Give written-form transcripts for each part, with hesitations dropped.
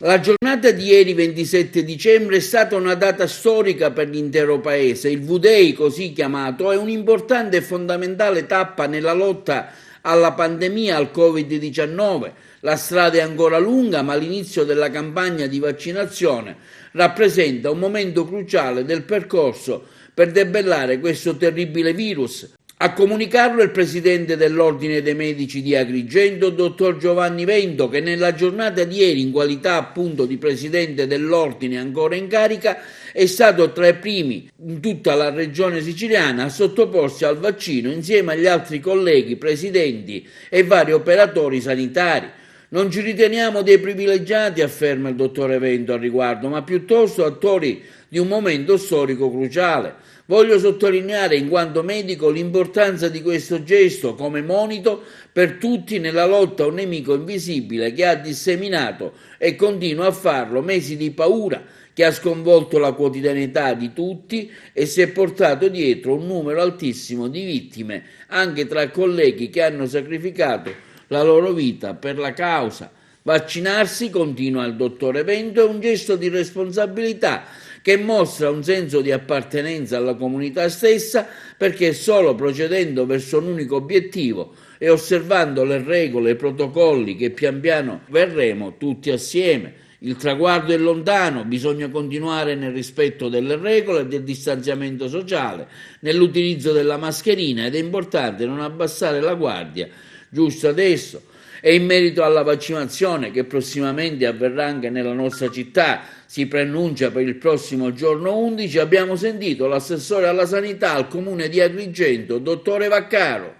La giornata di ieri, 27 dicembre, è stata una data storica per l'intero Paese. Il V-Day, così chiamato, è un'importante e fondamentale tappa nella lotta alla pandemia, al Covid-19. La strada è ancora lunga, ma l'inizio della campagna di vaccinazione rappresenta un momento cruciale del percorso per debellare questo terribile virus. A comunicarlo il presidente dell'Ordine dei Medici di Agrigento, dottor Giovanni Vento, che nella giornata di ieri, in qualità appunto di presidente dell'Ordine ancora in carica, è stato tra i primi in tutta la regione siciliana a sottoporsi al vaccino insieme agli altri colleghi, presidenti e vari operatori sanitari. Non ci riteniamo dei privilegiati, afferma il dottore Vento al riguardo, ma piuttosto attori di un momento storico cruciale. Voglio sottolineare in quanto medico l'importanza di questo gesto come monito per tutti nella lotta a un nemico invisibile che ha disseminato e continua a farlo mesi di paura, che ha sconvolto la quotidianità di tutti e si è portato dietro un numero altissimo di vittime anche tra colleghi che hanno sacrificato la loro vita per la causa. Vaccinarsi, continua il dottore Vento, è un gesto di responsabilità che mostra un senso di appartenenza alla comunità stessa, perché solo procedendo verso un unico obiettivo e osservando le regole e i protocolli che pian piano verremo tutti assieme. Il traguardo è lontano, bisogna continuare nel rispetto delle regole e del distanziamento sociale, nell'utilizzo della mascherina ed è importante non abbassare la guardia giusto adesso. E in merito alla vaccinazione che prossimamente avverrà anche nella nostra città, si preannuncia per il prossimo giorno 11, abbiamo sentito l'assessore alla sanità al comune di Agrigento, dottore Vaccaro.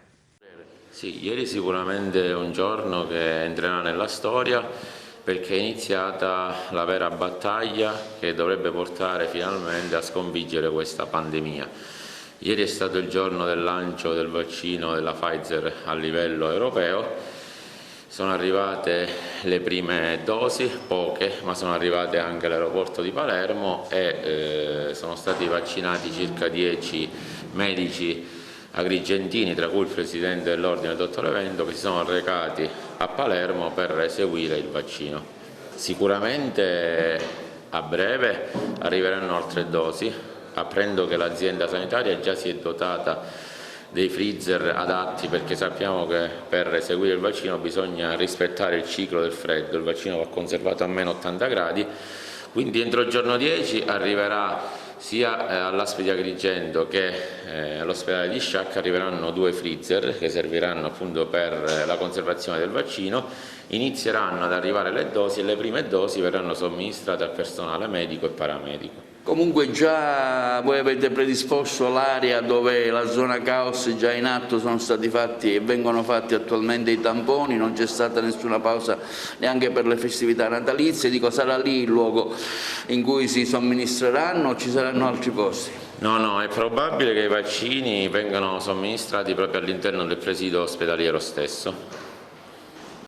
Sì, ieri sicuramente è un giorno che entrerà nella storia perché è iniziata la vera battaglia che dovrebbe portare finalmente a sconfiggere questa pandemia. Ieri è stato il giorno del lancio del vaccino della Pfizer a livello europeo. Sono arrivate le prime dosi, poche, ma sono arrivate anche all'aeroporto di Palermo e sono stati vaccinati circa 10 medici agrigentini, tra cui il presidente dell'ordine, il dottore Vento, che si sono recati a Palermo per eseguire il vaccino. Sicuramente a breve arriveranno altre dosi, apprendo che l'azienda sanitaria già si è dotata dei freezer adatti perché sappiamo che per eseguire il vaccino bisogna rispettare il ciclo del freddo, il vaccino va conservato a meno 80 gradi, quindi entro il giorno 10 arriverà sia all'ASP di Agrigento che all'ospedale di Sciacca, arriveranno 2 freezer che serviranno appunto per la conservazione del vaccino, inizieranno ad arrivare le dosi e le prime dosi verranno somministrate al personale medico e paramedico. Comunque già voi avete predisposto l'area dove la zona caos è già in atto, sono stati fatti e vengono fatti attualmente i tamponi, non c'è stata nessuna pausa neanche per le festività natalizie, dico sarà lì il luogo in cui si somministreranno o ci saranno altri posti? No, è probabile che i vaccini vengano somministrati proprio all'interno del presidio ospedaliero stesso.